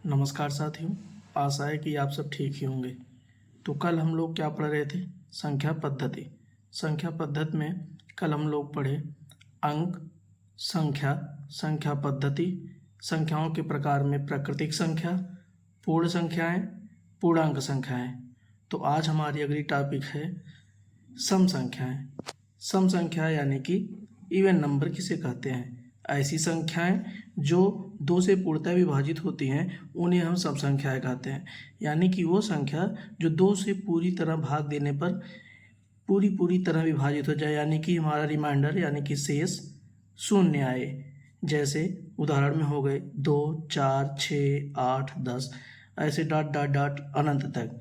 नमस्कार साथियों, आशा है कि आप सब ठीक ही होंगे। तो कल हम लोग क्या पढ़ रहे थे? संख्या पद्धति। संख्या पद्धति में कल हम लोग पढ़े अंक, संख्या, संख्या पद्धति, संख्याओं के प्रकार में प्राकृतिक संख्या, पूर्ण संख्याएं, पूर्णांक संख्याएं। तो आज हमारी अगली टॉपिक है सम संख्याएं। सम संख्या यानी कि इवन नंबर किसे कहते हैं? ऐसी संख्याएं जो दो से पूर्णतः विभाजित होती हैं उन्हें हम सम संख्याएं कहते हैं। यानी कि वो संख्या जो दो से पूरी तरह भाग देने पर पूरी तरह विभाजित हो जाए, यानी कि हमारा रिमाइंडर यानी कि शेष शून्य आए। जैसे उदाहरण में हो गए 2, 4, 6, 8, 10, ऐसे डॉट डॉट डॉट अनंत तक।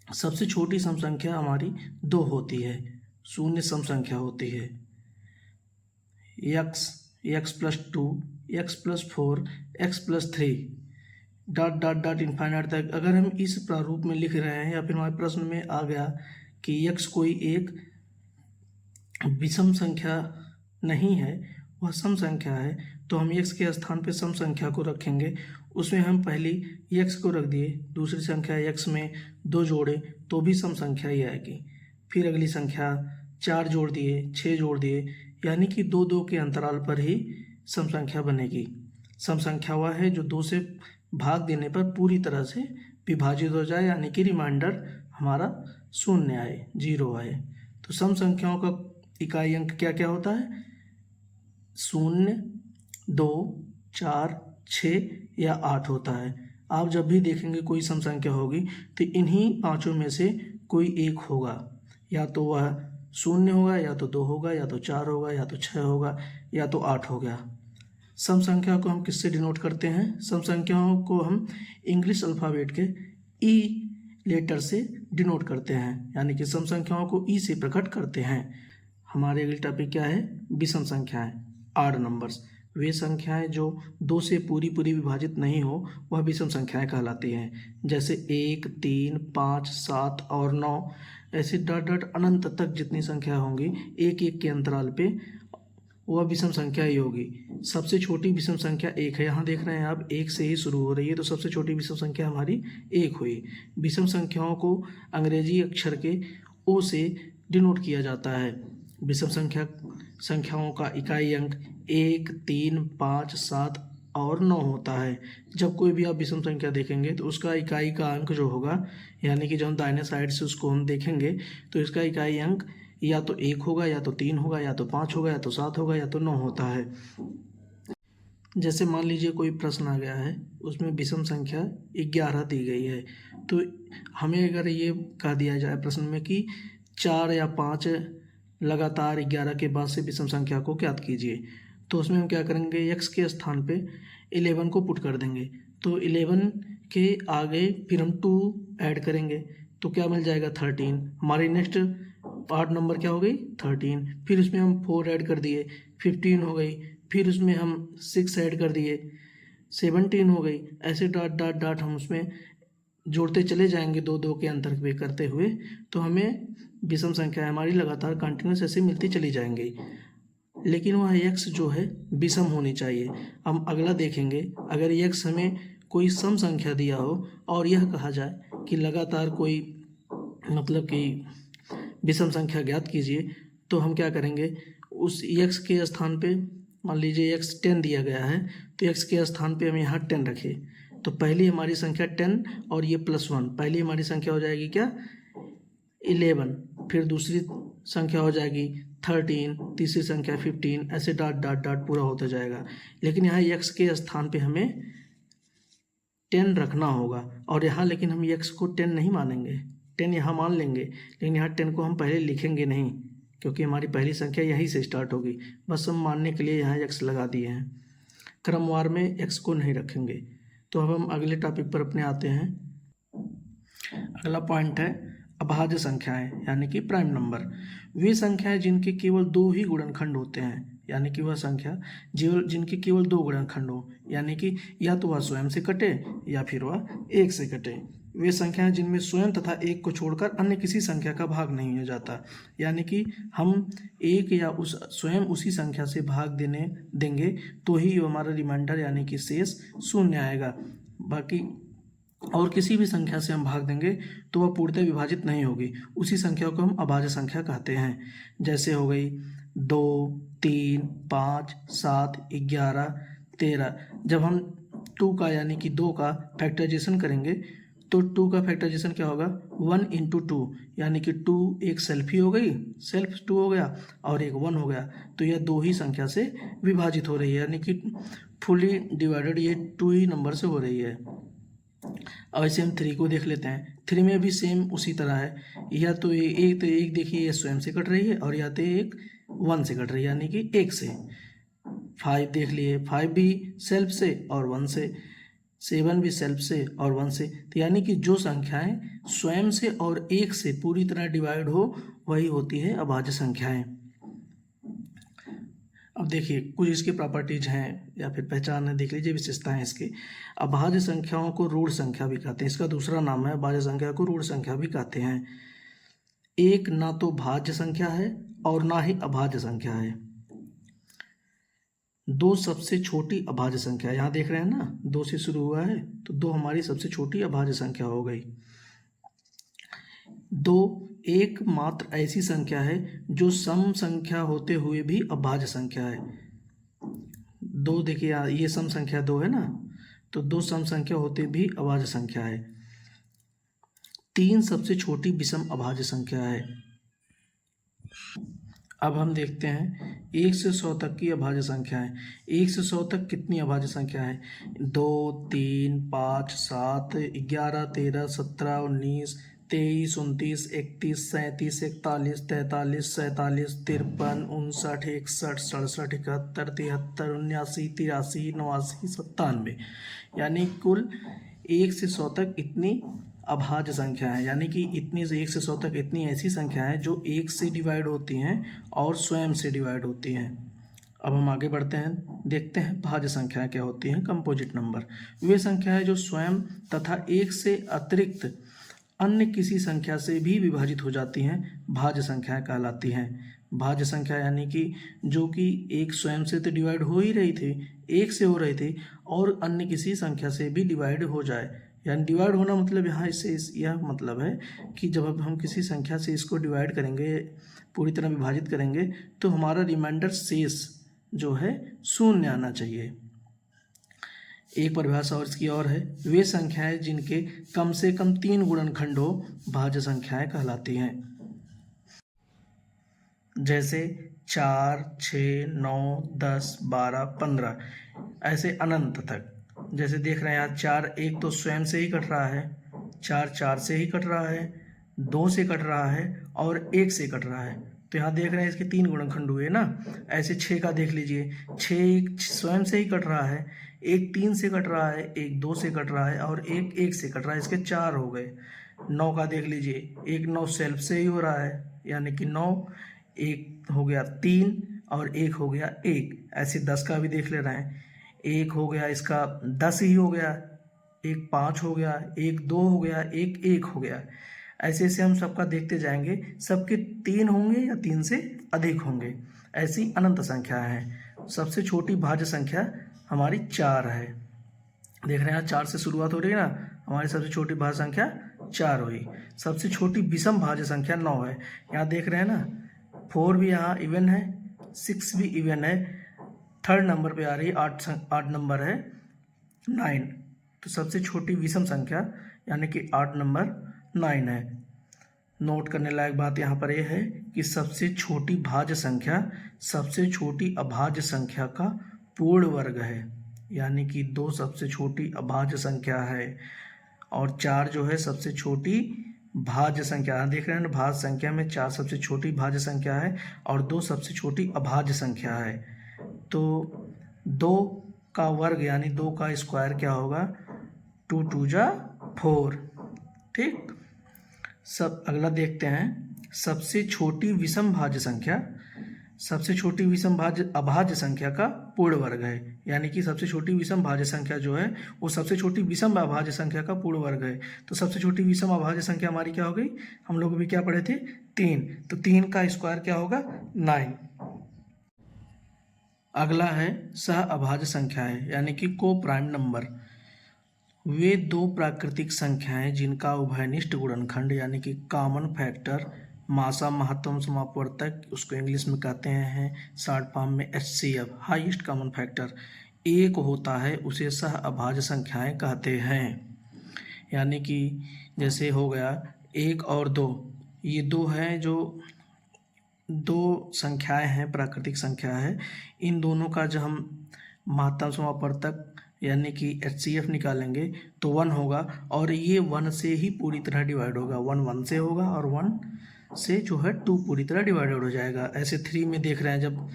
सबसे छोटी सम संख्या हमारी 2 होती है, शून्य सम संख्या होती है। x plus 2, x plus 4, x plus 3 dot dot dot infinite तक। अगर हम इस प्रारूप में लिख रहे हैं या फिर हमारे प्रश्न में आ गया कि x कोई एक विषम संख्या नहीं है, वह सम संख्या है, तो हम x के स्थान पे सम संख्या को रखेंगे। उसमें हम पहली x को रख दिए, दूसरी संख्या x में 2 जोड़े तो भी सम संख्या ही आएगी। फिर अगली संख्या 4 जोड़ दिए, 6 जोड़ दिए, यानी कि 2-2 के अंतराल पर ही सम संख्या बनेगी। सम संख्या वह है जो 2 से भाग देने पर पूरी तरह से विभाजित हो जाए, यानी कि रिमाइंडर हमारा शून्य आए, 0 आए। तो सम संख्याओं का इकाई अंक क्या क्या होता है? 0, 2, 4, 6 या 8 होता है। आप जब भी देखेंगे कोई सम संख्या होगी तो इन्हीं पांचों में से कोई एक होगा, या तो वह 0 होगा, या तो 2 होगा, या तो 4 होगा, या तो 6 होगा, या तो 8 हो गया। सम संख्या को हम किससे डिनोट करते हैं? सम संख्याओं को हम इंग्लिश अल्फ़ाबेट के ई लेटर से डिनोट करते हैं, यानी कि सम संख्याओं को ई से प्रकट करते हैं। हमारे अगली टॉपिक क्या है? विषम संख्याएं, ऑड नंबर्स। वे संख्याएं जो 2 से पूरी विभाजित नहीं हो वह विषम संख्याएं कहलाती हैं। जैसे 1, 3, 5, 7 और 9, ऐसे डॉट डॉट अनंत तक जितनी संख्या होंगी एक एक के अंतराल पे, वह विषम संख्या ही होगी। सबसे छोटी विषम संख्या 1 है। यहाँ देख रहे हैं आप, 1 से ही शुरू हो रही है, तो सबसे छोटी विषम संख्या हमारी 1 हुई। विषम संख्याओं को अंग्रेजी अक्षर के ओ से डिनोट किया जाता है। विषम संख्याओं का इकाई अंक 1, 3, 5, 7 और 9 होता है। जब कोई भी आप विषम संख्या देखेंगे तो उसका इकाई का अंक जो होगा, यानी कि जब हम दाहिने साइड से उसको हम देखेंगे तो इसका इकाई अंक या तो 1 होगा, या तो 3 होगा, या तो 5 होगा, या तो 7 होगा, या तो 9 होता है। जैसे मान लीजिए कोई प्रश्न आ गया है, उसमें विषम संख्या 11 दी गई है, तो हमें अगर ये कह दिया जाए प्रश्न में कि 4 या 5 लगातार 11 के बाद से विषम संख्या को ज्ञात कीजिए, तो उसमें हम क्या करेंगे? x के स्थान पे 11 को पुट कर देंगे। तो 11 के आगे फिर हम 2 ऐड करेंगे तो क्या मिल जाएगा? 13। हमारी नेक्स्ट 8 नंबर क्या हो गई? 13। फिर उसमें हम 4 ऐड कर दिए, 15 हो गई। फिर उसमें हम 6 ऐड कर दिए, 17 हो गई। ऐसे डॉट डॉट डॉट हम उसमें जोड़ते चले जाएंगे 2-2 के अंतर पे करते हुए, तो हमें विषम संख्या हमारी लगातार कंटिन्यूस ऐसे मिलती चली जाएंगी। लेकिन वह x जो है विषम होनी चाहिए। हम अगला देखेंगे, अगर x हमें कोई सम संख्या दिया हो और यह कहा जाए कि लगातार कोई मतलब कि विषम संख्या ज्ञात कीजिए, तो हम क्या करेंगे? उस x के स्थान पे मान लीजिए x 10 दिया गया है, तो x के स्थान पे हम यहाँ 10 रखें, तो पहली हमारी संख्या 10 और ये +1, पहली हमारी संख्या हो जाएगी क्या? 11। फिर दूसरी संख्या हो जाएगी 13, तीसरी संख्या 15, ऐसे डॉट डॉट डॉट पूरा होता जाएगा। लेकिन यहाँ x के स्थान पे हमें 10 रखना होगा, और यहाँ लेकिन हम x को 10 नहीं मानेंगे, 10 यहाँ मान लेंगे, लेकिन यहाँ 10 को हम पहले लिखेंगे नहीं, क्योंकि हमारी पहली संख्या यहीं से स्टार्ट होगी। बस हम मानने के लिए यहाँ x लगा दिए हैं, क्रमवार में x को नहीं रखेंगे। तो अब हम अगले टॉपिक पर अपने आते हैं। अगला पॉइंट है अभाज्य संख्याएं, यानी कि प्राइम नंबर। वे संख्याएं जिनके केवल 2 ही गुणनखंड होते हैं, यानी कि वह संख्या जिनके केवल 2 गुणनखंड हो, यानी कि या तो वह स्वयं से कटे या फिर वह 1 से कटे। वे संख्याएं जिनमें स्वयं तथा 1 को छोड़कर अन्य किसी संख्या का भाग नहीं हो जाता, यानी कि हम 1 या स्वयं उसी संख्या से भाग देंगे तो ही हमारा रिमाइंडर यानी कि शेष 0 आएगा। बाकी और किसी भी संख्या से हम भाग देंगे तो वह पूर्णतः विभाजित नहीं होगी, उसी संख्या को हम अभाज्य संख्या कहते हैं। जैसे हो गई 2, 3, 5, 7, 11, 13। जब हम 2 का यानी कि 2 का फैक्टराइजेशन करेंगे तो 2 का फैक्टराइजेशन क्या होगा, 1 × 2, यानी कि 2 एक सेल्फ ही हो गई, सेल्फ 2 हो गया और एक 1 हो गया, तो यह 2 ही संख्या से विभाजित हो रही है, यानी कि फुली डिवाइडेड ये 2 ही नंबर से हो रही है। अब ऐसे हम 3 को देख लेते हैं। 3 में भी सेम उसी तरह है, या तो एक देखिए ये स्वयं से कट रही है और या तो एक 1 से कट रही है, यानी कि 1 से। 5 देख लिए, 5 भी सेल्फ से और 1 से। 7 भी सेल्फ से और 1 से। तो यानी कि जो संख्याएं स्वयं से और 1 से पूरी तरह डिवाइड हो वही होती है अभाज्य संख्याएं। अब देखिए कुछ इसकी प्रॉपर्टीज हैं या फिर पहचान है, देख लीजिए विशेषताएं इसकी। अभाज्य संख्याओं को ऋण संख्या भी कहते हैं, इसका दूसरा नाम है अभाज्य संख्या को ऋण संख्या भी कहते हैं। एक ना तो भाज्य संख्या है और ना ही अभाज्य संख्या है। 2 सबसे छोटी अभाज्य संख्या, यहाँ देख रहे हैं ना 2 से शुरू हुआ है, तो 2 हमारी सबसे छोटी अभाज्य संख्या हो गई। 2 एकमात्र ऐसी संख्या है जो सम संख्या होते हुए भी अभाज्य संख्या है। 2 देखिए ये सम संख्या 2 है ना, तो 2 सम संख्या होते भी अभाज्य संख्या है। 3 सबसे छोटी विषम अभाज्य संख्या है। अब हम देखते हैं 1 से 100 तक की अभाज्य संख्या है। 1 से 100 तक कितनी अभाज्य संख्या है, 2, 3, 5, 7, 11, 13, 17, 19, 23, 29, 31, 37, 41, 43, 47, 53, 59, 61, 67, 71, 73, 79, 83, 89, 97, यानी कुल 1 से 100 तक इतनी अभाज्य संख्या है। यानी कि इतनी से 1 से 100 तक इतनी ऐसी संख्या है जो 1 से डिवाइड होती हैं और स्वयं से डिवाइड होती हैं। अब हम आगे बढ़ते हैं, देखते हैं भाज्य संख्याएं क्या होती हैं। कंपोजिट नंबर वे संख्या है जो स्वयं तथा 1 से अतिरिक्त अन्य किसी संख्या से भी विभाजित हो जाती हैं, भाज्य संख्याएं कहलाती हैं। भाज्य संख्या यानी कि जो कि एक स्वयं से तो डिवाइड हो ही रही थी, 1 से हो रही थी और अन्य किसी संख्या से भी डिवाइड हो जाए। यानी डिवाइड होना मतलब यहाँ इससे यह मतलब है कि जब हम किसी संख्या से इसको डिवाइड करेंगे, पूरी तरह विभाजित करेंगे, तो हमारा रिमाइंडर शेष जो है शून्य आना चाहिए। एक परिभाषा और इसकी और है, वे संख्याएं जिनके कम से कम 3 गुणनखंड हो भाज्य संख्याएं कहलाती हैं। जैसे 4, 6, 9, 10, 12, 15 ऐसे अनंत तक। जैसे देख रहे हैं यहाँ 4 एक तो स्वयं से ही कट रहा है, 4 से ही कट रहा है, 2 से कट रहा है और 1 से कट रहा है। तो यहाँ देख रहे हैं इसके 3 गुणनखंड हुए ना। ऐसे 6 का देख लीजिए, 6 एक स्वयं से ही कट रहा है, एक 3 से कट रहा है, एक 2 से कट रहा है और एक 1 से कट रहा है, इसके 4 हो गए। 9 का देख लीजिए, एक 9 सेल्फ से ही हो रहा है, यानी कि 9, एक हो गया 3 और एक हो गया 1। ऐसे 10 का भी देख ले रहे हैं, एक हो गया इसका 10 ही हो गया, एक 5 हो गया, एक 2 हो गया, एक 1 हो गया। ऐसे ऐसे हम सबका देखते जाएंगे, सबके 3 होंगे या 3 से अधिक होंगे। ऐसी अनंत संख्या है। सबसे छोटी भाज्य संख्या हमारी 4 है। देख रहे हैं 4 से शुरुआत हो रही है ना, हमारी सबसे छोटी भाज्य संख्या 4 हुई। सबसे छोटी विषम भाज्य संख्या 9 है। यहाँ देख रहे हैं ना, 4 भी यहाँ इवन है, 6 भी इवन है, 3rd नंबर पे आ रही है, 8 नंबर है 9। तो सबसे छोटी विषम संख्या यानी कि 8 नंबर 9 है। नोट करने लायक बात यहाँ पर यह है कि सबसे छोटी भाज्य संख्या सबसे छोटी अभाज्य संख्या का पूर्ण वर्ग है, यानी कि 2 सबसे छोटी अभाज्य संख्या है और 4 जो है सबसे छोटी भाज्य संख्या। देख रहे हैं ना, भाज्य संख्या में 4 सबसे छोटी भाज्य संख्या है और 2 सबसे छोटी अभाज्य संख्या है। तो 2 का वर्ग यानी 2 का स्क्वायर क्या होगा, 2 2 जा 4। ठीक, सब अगला देखते हैं। सबसे छोटी विषम भाज्य संख्या सबसे छोटी विषम भाज्य अभाज्य संख्या का पूर्ण वर्ग है, यानी कि सबसे छोटी विषम भाज्य संख्या जो है वो सबसे छोटी विषम अभाज्य संख्या का पूर्ण वर्ग है। तो सबसे छोटी विषम अभाज्य संख्या हमारी क्या हो गई, हम लोग भी क्या पढ़े थे, 3। तो 3 का स्क्वायर क्या होगा, 9। अगला है सह अभाज्य संख्या है, यानी कि को प्राइम नंबर। वे दो प्राकृतिक संख्याएं जिनका उभयनिष्ठ गुणनखंड यानी कि कॉमन फैक्टर मासा महत्तम समापवर्तक उसको इंग्लिश में कहते हैं शॉर्ट फॉर्म में HCF हाईएस्ट कॉमन फैक्टर एक होता है उसे सह अभाज्य संख्याएं कहते हैं। यानी कि जैसे हो गया 1 और 2, ये दो हैं जो दो संख्याएं हैं, प्राकृतिक संख्या है। इन दोनों का जब हम महत्तम समापवर्तक यानी कि HCF निकालेंगे तो 1 होगा और ये 1 से ही पूरी तरह डिवाइड होगा। 1 1 से होगा और 1 से जो है 2 पूरी तरह डिवाइडेड हो जाएगा। ऐसे 3 में देख रहे हैं जब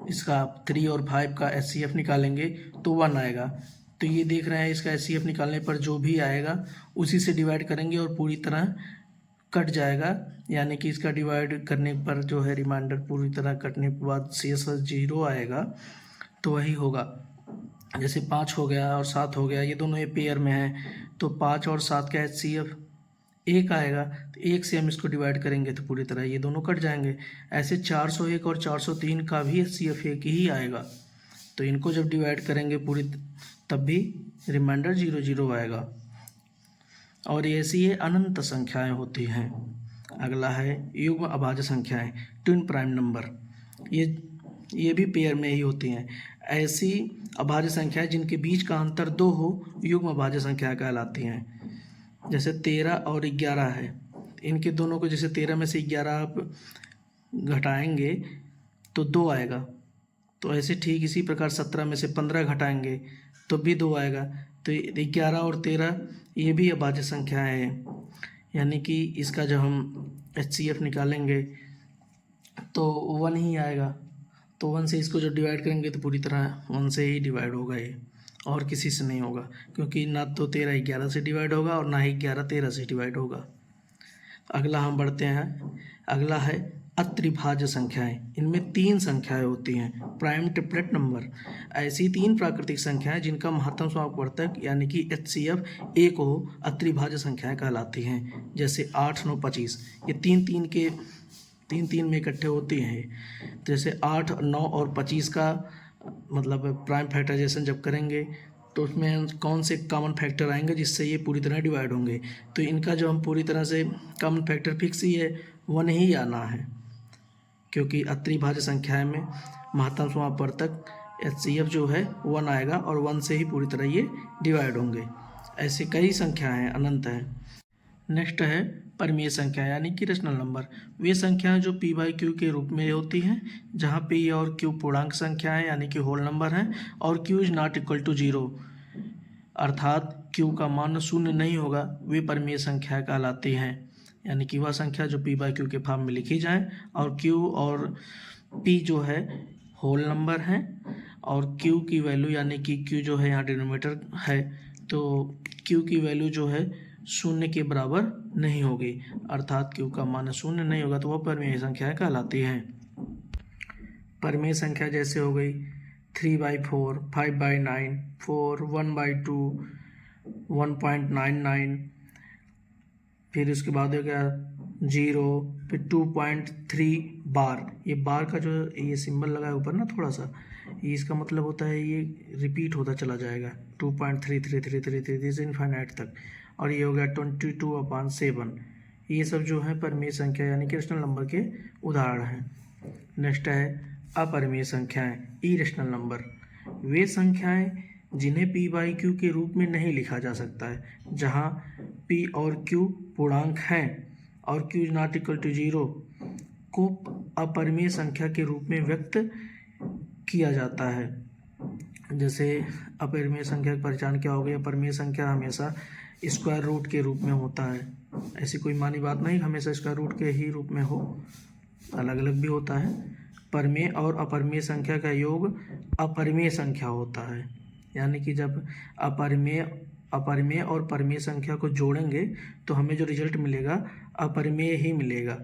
इसका 3 और 5 का HCF निकालेंगे तो 1 आएगा। तो ये देख रहे हैं इसका HCF निकालने पर जो भी आएगा उसी से डिवाइड करेंगे और पूरी तरह कट जाएगा। यानी कि इसका डिवाइड करने पर जो है रिमाइंडर पूरी तरह कटने के बाद शेष 0 आएगा। तो वही होगा जैसे 5 हो गया और 7 हो गया, ये दोनों ये पेयर में हैं तो 5 और 7 का HCF 1 आएगा। तो 1 से हम इसको डिवाइड करेंगे तो पूरी तरह ये दोनों कट जाएंगे। ऐसे 401 और 403 का भी HCF 1 ही आएगा। तो इनको जब डिवाइड करेंगे पूरी तब भी रिमाइंडर 0 0 आएगा। और ऐसी ये अनंत संख्याएं होती हैं। अगला है युग्म अभाज्य संख्याएं, ट्विन प्राइम नंबर। ये भी पेयर में ही होती हैं। ऐसी अभाज्य संख्याएं जिनके बीच का अंतर 2 हो युग्म अभाज्य संख्या कहलाती हैं। जैसे 13 और 11 है, इनके दोनों को जैसे 13 में से 11 आप घटाएंगे तो 2 आएगा। तो ऐसे ठीक इसी प्रकार 17 में से 15 घटाएंगे तो भी 2 आएगा। तो 11 और 13 ये भी अभाज्य संख्याएं हैं। यानी कि इसका जब हम HCF निकालेंगे तो 1 ही आएगा। तो 1 से इसको जब डिवाइड करेंगे तो पूरी तरह 1 से ही डिवाइड होगा ये, और किसी से नहीं होगा, क्योंकि ना तो 13 11 से डिवाइड होगा और ना ही 11 13 से डिवाइड होगा। अगला हम बढ़ते हैं। अगला है अत्रिभाज्य संख्याएं। इनमें 3 संख्याएं होती हैं, प्राइम ट्रिपलेट नंबर। ऐसी 3 प्राकृतिक संख्याएं जिनका महत्तम समापवर्तक यानी कि HCF 1 हो अत्रिभाज्य संख्याएं कहलाती हैं। जैसे 8 9 25, ये 3 3 में इकट्ठे होती हैं। तो जैसे 8 9 और 25 का मतलब प्राइम फैक्टराइजेशन जब करेंगे तो उसमें कौन से कॉमन फैक्टर आएंगे जिससे ये पूरी तरह डिवाइड होंगे। तो इनका जो हम पूरी तरह से कॉमन फैक्टर फिक्स ही है, 1 ही आना है, क्योंकि अत्रिभाज्य संख्याएं में महत्तम समापवर्तक HCF जो है 1 आएगा और 1 से ही पूरी तरह ये डिवाइड होंगे। ऐसे कई संख्याएं हैं, अनंत हैं। नेक्स्ट है परिमेय संख्या यानी कि रेशनल नंबर। वे संख्याएं जो P/Q के रूप में होती हैं, जहां P और Q पूर्णांक संख्याएं यानी कि होल नंबर हैं और Q is not equal to 0 अर्थात Q का मान 0 नहीं होगा, वे परिमेय संख्या कहलाती हैं। यानी कि वह संख्या जो P/Q के फॉर्म में लिखी जाए और Q और P जो है होल नंबर हैं और Q की वैल्यू यानी कि Q जो है यहाँ डिनोमिनेटर है तो Q की वैल्यू जो है 0 के बराबर नहीं होगी, अर्थात Q का मान 0 नहीं होगा तो वह परिमेय संख्या कहलाती हैं। परिमेय संख्या जैसे हो गई 3/4, 5/9, 4, 1/2, 1.99, फिर उसके बाद हो गया 0, फिर 2.3 बार। ये बार का जो ये सिंबल लगा है ऊपर ना थोड़ा सा, ये इसका मतलब होता है ये रिपीट होता चला जाएगा 2.333333 से इनफाइनाइट तक। और ये हो गया 22/7। ये सब जो है परिमेय संख्या यानी कि रेशनल नंबर के उदाहरण हैं। नेक्स्ट है अपरिमेय संख्याएं, इरेशनल नंबर। वे संख्याएं जिन्हें P/Q के रूप में नहीं लिखा जा सकता है, जहां P और Q पूर्णांक हैं और Q is not equal to 0 को अपरिमेय संख्या के रूप में व्यक्त किया जाता है। जैसे अपरिमेय संख्या की पहचान क्या हो गई? अपरिमेय संख्या हमेशा स्क्वायर रूट के रूप में होता है। ऐसी कोई मानी बात नहीं हमेशा स्क्वायर रूट के ही रूप में हो, अलग अलग भी होता है। परिमेय और अपरिमेय संख्या का योग अपरिमेय संख्या होता है। यानी कि जब अपरिमेय और परिमेय संख्या को जोड़ेंगे तो हमें जो रिजल्ट मिलेगा अपरिमेय ही मिलेगा।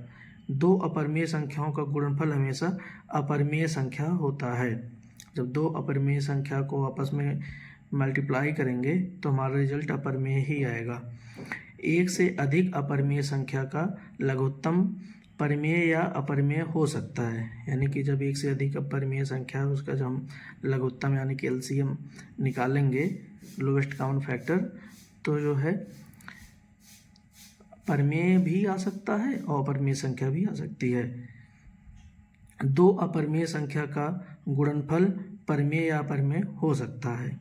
2 अपरिमेय संख्याओं का गुणनफल हमेशा अपरिमेय संख्या होता है। जब 2 अपरिमेय संख्या को आपस में मल्टीप्लाई करेंगे तो हमारा रिजल्ट अपरिमेय ही आएगा। एक से अधिक अपरिमेय संख्या का लघुत्तम परिमेय या अपरिमेय हो सकता है। यानी कि जब एक से अधिक अपरिमेय संख्या है उसका जब हम लघुत्तम यानी कि LCM निकालेंगे, लोवेस्ट कॉमन फैक्टर, तो जो है परिमेय भी आ सकता है और अपरिमेय संख्या भी आ सकती है। दो अपरिमेय संख्या का गुणनफल परिमेय या अपरिमेय हो सकता है।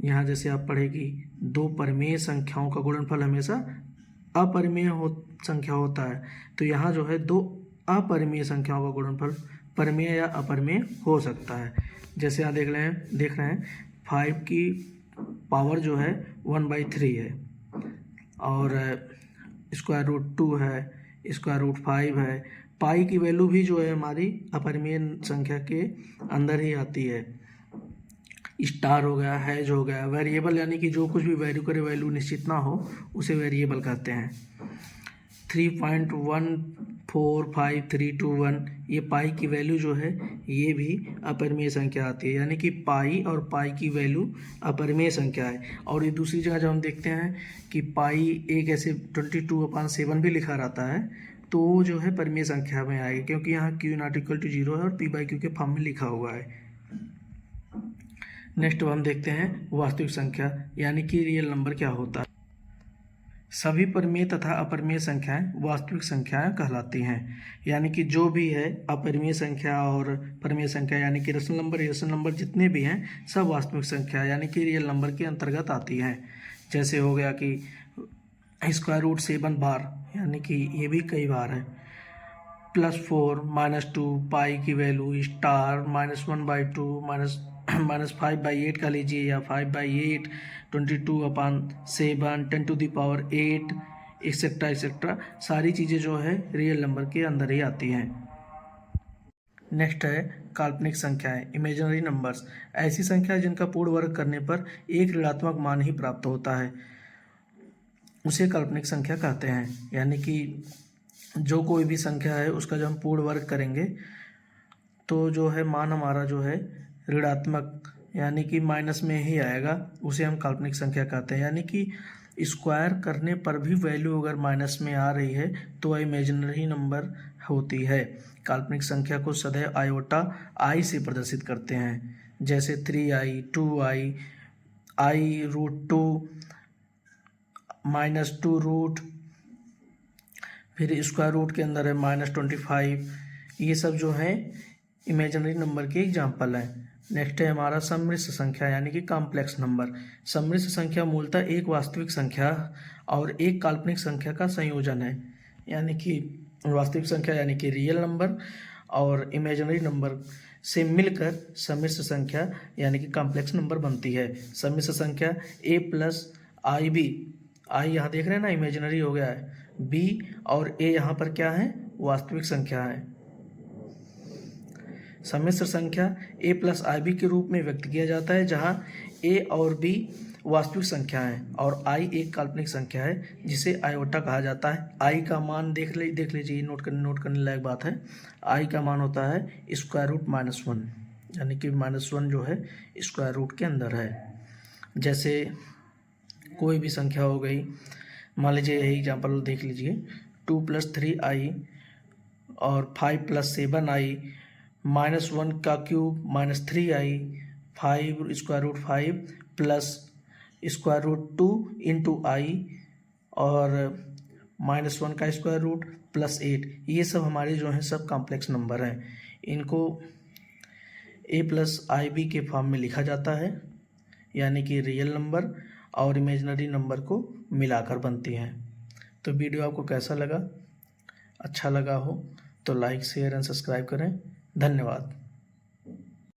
यहाँ जैसे आप पढ़ेगी दो परिमेय संख्याओं का गुणनफल हमेशा अपरिमेय संख्या होता है, तो यहाँ जो है दो अपरिमेय संख्याओं का गुणनफल परिमेय या अपरिमेय हो सकता है। जैसे यहाँ देख रहे हैं 5 की पावर जो है 1/3 है और स्क्वायर रूट 2 है, स्क्वायर रूट 5 है। पाई की वैल्यू भी जो है हमारी अपरिमेय संख्या के अंदर ही आती है। स्टार हो गया, हैज हो गया, वेरिएबल यानी कि जो कुछ भी वैल्यू करे वैल्यू निश्चित ना हो उसे वेरिएबल कहते हैं। 3.14532 ये पाई की वैल्यू जो है ये भी अपरिमेय संख्या आती है, यानी कि पाई और पाई की वैल्यू अपरिमेय संख्या है। और ये दूसरी जगह जब हम देखते हैं कि पाई एक ऐसे 22/7 भी लिखा रहता है तो वो जो है परिमेय संख्या में आएगी, क्योंकि यहाँ Q ≠ 0 है और P/Q के फॉर्म में लिखा हुआ है। नेक्स्ट हम देखते हैं वास्तविक संख्या यानी कि रियल नंबर क्या होता है। सभी परिमेय तथा अपरिमेय संख्याएं वास्तविक संख्याएं कहलाती हैं, यानी कि जो भी है अपरिमेय संख्या और परिमेय संख्या यानी कि रेशनल नंबर जितने भी हैं सब वास्तविक संख्या यानी कि रियल नंबर के अंतर्गत आती हैं। जैसे हो गया कि स्क्वायर रूट 7 बार यानी कि ये भी कई बार है, +4 -2 पाई की वैल्यू स्टार -1/2 -5/8 का लीजिए या 5/8 22/7 10⁸ एक्सेट्रा सारी चीज़ें जो है रियल नंबर के अंदर ही आती हैं। नेक्स्ट है काल्पनिक संख्याएं, इमेजिनरी नंबर्स। ऐसी संख्या जिनका पूर्ण वर्ग करने पर एक ऋणात्मक मान ही प्राप्त होता है उसे काल्पनिक संख्या कहते हैं। यानी कि जो कोई भी संख्या है उसका जब हम पूर्ण वर्ग करेंगे तो जो है मान हमारा जो है ऋणात्मक यानी कि माइनस में ही आएगा, उसे हम काल्पनिक संख्या कहते हैं। यानी कि स्क्वायर करने पर भी वैल्यू अगर माइनस में आ रही है तो वह इमेजिनरी नंबर होती है। काल्पनिक संख्या को सदैव आयोटा आई से प्रदर्शित करते हैं, जैसे 3i 2i i√2 -2 रूट, फिर स्क्वायर रूट के अंदर है -25। ये सब जो है इमेजिनरी नंबर के एग्जाम्पल हैं। नेक्स्ट है हमारा सम्मिश्र संख्या यानी कि कॉम्प्लेक्स नंबर। सम्मिश्र संख्या मूलतः एक वास्तविक संख्या और एक काल्पनिक संख्या का संयोजन है, यानी कि वास्तविक संख्या यानी कि रियल नंबर और इमेजिनरी नंबर से मिलकर सम्मिश्र संख्या यानी कि कॉम्प्लेक्स नंबर बनती है। सम्मिश्र संख्या a+ib, आई यहाँ देख रहे हैं ना इमेजिनरी हो गया है, b और a यहाँ पर क्या है वास्तविक संख्या है। सम्मिश्र संख्या a+ib के रूप में व्यक्त किया जाता है, जहाँ a और b वास्तविक संख्या है और i एक काल्पनिक संख्या है जिसे आयोटा कहा जाता है। i का मान देख लीजिए, नोट करने लायक बात है। i का मान होता है √-1 यानी कि -1 जो है स्क्वायर रूट के अंदर है। जैसे कोई भी संख्या हो गई, मान लीजिए यही एग्जाम्पल देख लीजिए 2 + 3i और 5 + 7i -1 का क्यूब -3i 5√5 प्लस √2 × i और -1 का स्क्वायर रूट +8, ये सब हमारे जो हैं सब कॉम्प्लेक्स नंबर हैं। इनको a+ib के फॉर्म में लिखा जाता है, यानी कि रियल नंबर और इमेजिनरी नंबर को मिलाकर बनती हैं। तो वीडियो आपको कैसा लगा? अच्छा लगा हो तो लाइक शेयर एंड सब्सक्राइब करें। धन्यवाद।